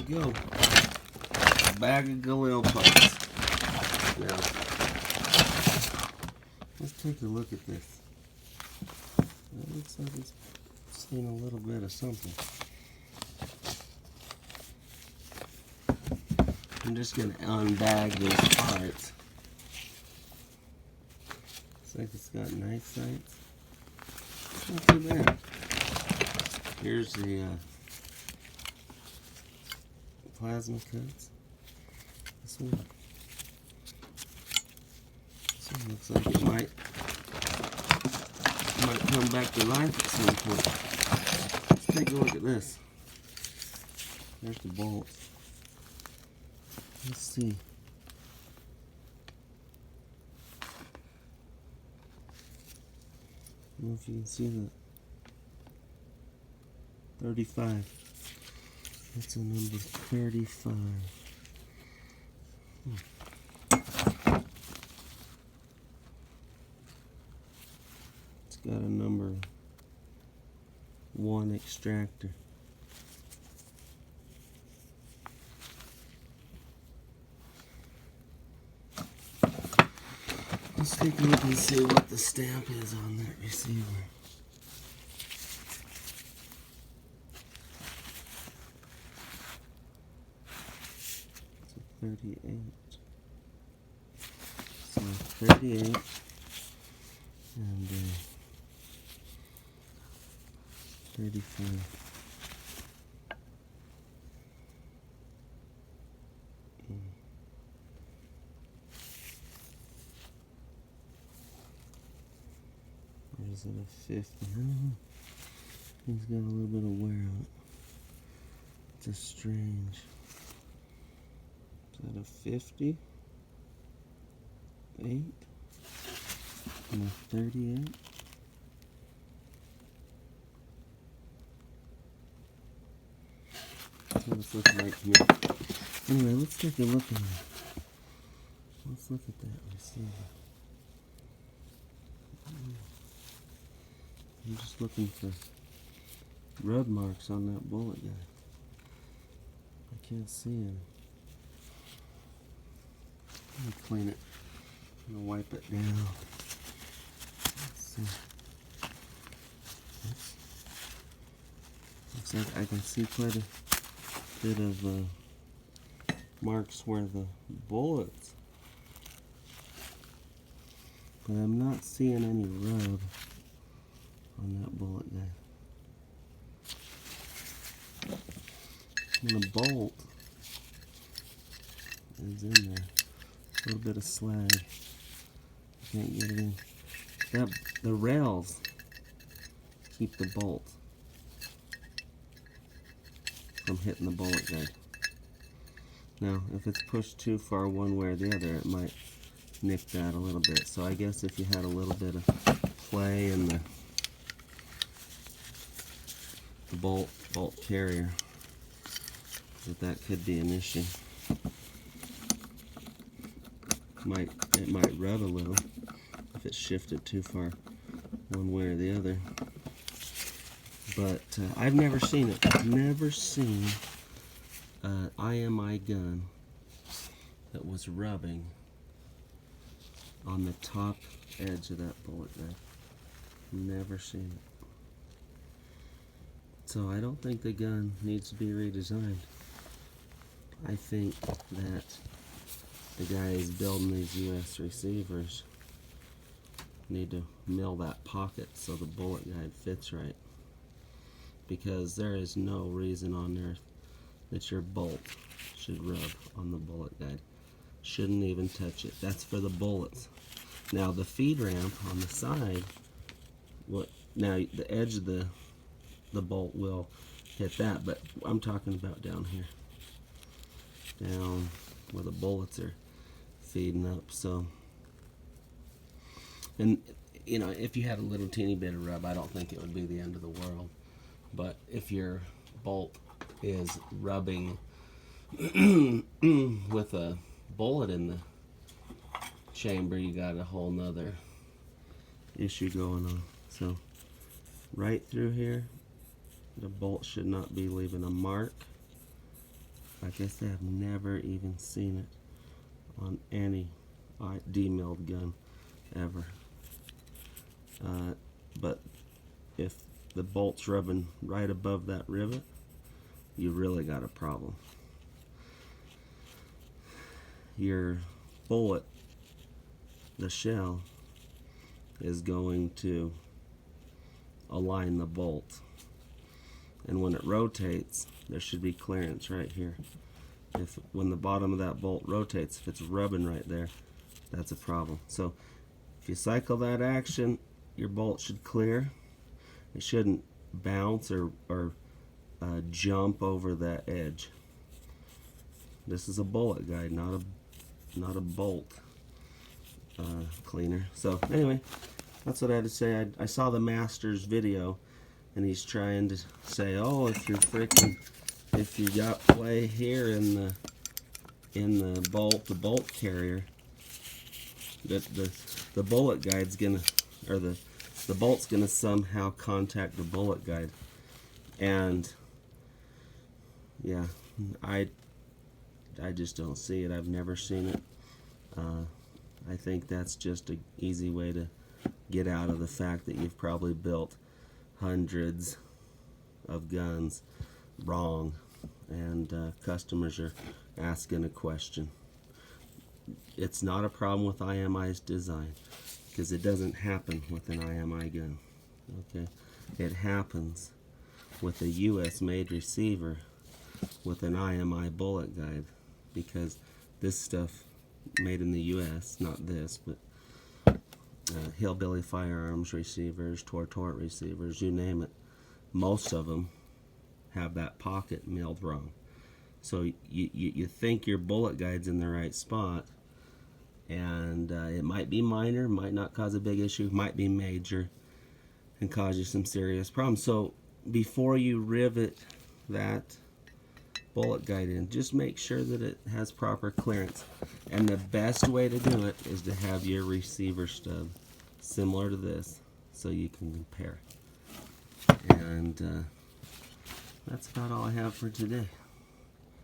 go. A bag of Galil parts. Now, let's take a look at this. It looks like it's seen a little bit of something. I'm just going to unbag these parts. Looks like it's got knife sights. Not too bad. Here's the plasma cuts. This one looks like it might come back to life at some point. Let's take a look at this. There's the bolts. Let's see. I don't know if you can see that. 35. That's a number 35. It's got a number 1 extractor. Let's take a look and see what the stamp is on that receiver. It's a 38. So 38 and 35. Or is it a 50? I don't know. He's got a little bit of wear on it. It's a strange. Is that a 50? 8? And a 38? That's what it's looking like to me. Anyway, let's take a look at it. Let's look at that receiver. I'm just looking for rub marks on that bullet guy. I can't see any. Let me clean it. I'm gonna wipe it down. Let's see. Looks like I can see quite a bit of marks where the bullets, but I'm not seeing any rub on that bullet guy. And the bolt is in there. A little bit of slag. Can't get it in. The rails keep the bolt from hitting the bullet guy. Now, if it's pushed too far one way or the other, it might nick that a little bit. So I guess if you had a little bit of play in the bolt carrier, that could be an issue. It might rub a little if it's shifted too far one way or the other. But I've never seen it. I've never seen an IMI gun that was rubbing on the top edge of that bullet gun. Never seen it. So I don't think the gun needs to be redesigned. I think that the guys building these US receivers need to mill that pocket so the bullet guide fits right. Because there is no reason on earth that your bolt should rub on the bullet guide. Shouldn't even touch it. That's for the bullets. Now the feed ramp on the side, now the edge of the bolt will hit that, but I'm talking about down here. Down where the bullets are feeding up. So, and you know, if you had a little teeny bit of rub, I don't think it would be the end of the world. But if your bolt is rubbing with a bullet in the chamber, you got a whole nother issue going on. So right through here, the bolt should not be leaving a mark like I said, I've never even seen it on any D-milled gun ever. But if the bolt's rubbing right above that rivet, you really got a problem. Your bullet, the shell, is going to align the bolt, and when it rotates, there should be clearance right here. When the bottom of that bolt rotates, if it's rubbing right there, that's a problem. So if you cycle that action, your bolt should clear. It shouldn't bounce or jump over that edge. This is a bullet guide, not a bolt cleaner. So anyway, that's what I had to say. I saw the master's video, and he's trying to say, oh, if you got play here in the bolt carrier, that the bullet guide's gonna, or the bolt's gonna somehow contact the bullet guide. And yeah, I just don't see it. I've never seen it. I think that's just an easy way to get out of the fact that you've probably built hundreds of guns wrong, and customers are asking a question. It's not a problem with IMI's design, because it doesn't happen with an IMI gun. Okay, it happens with a US made receiver with an IMI bullet guide, because this stuff made in the US, not this, but Hillbilly firearms receivers, Tortort receivers, you name it, most of them have that pocket milled wrong. So you think your bullet guide's in the right spot, and it might be minor, might not cause a big issue, might be major and cause you some serious problems. So before you rivet that bullet guide in, just make sure that it has proper clearance. And the best way to do it is to have your receiver stub similar to this, so you can compare. And that's about all I have for today.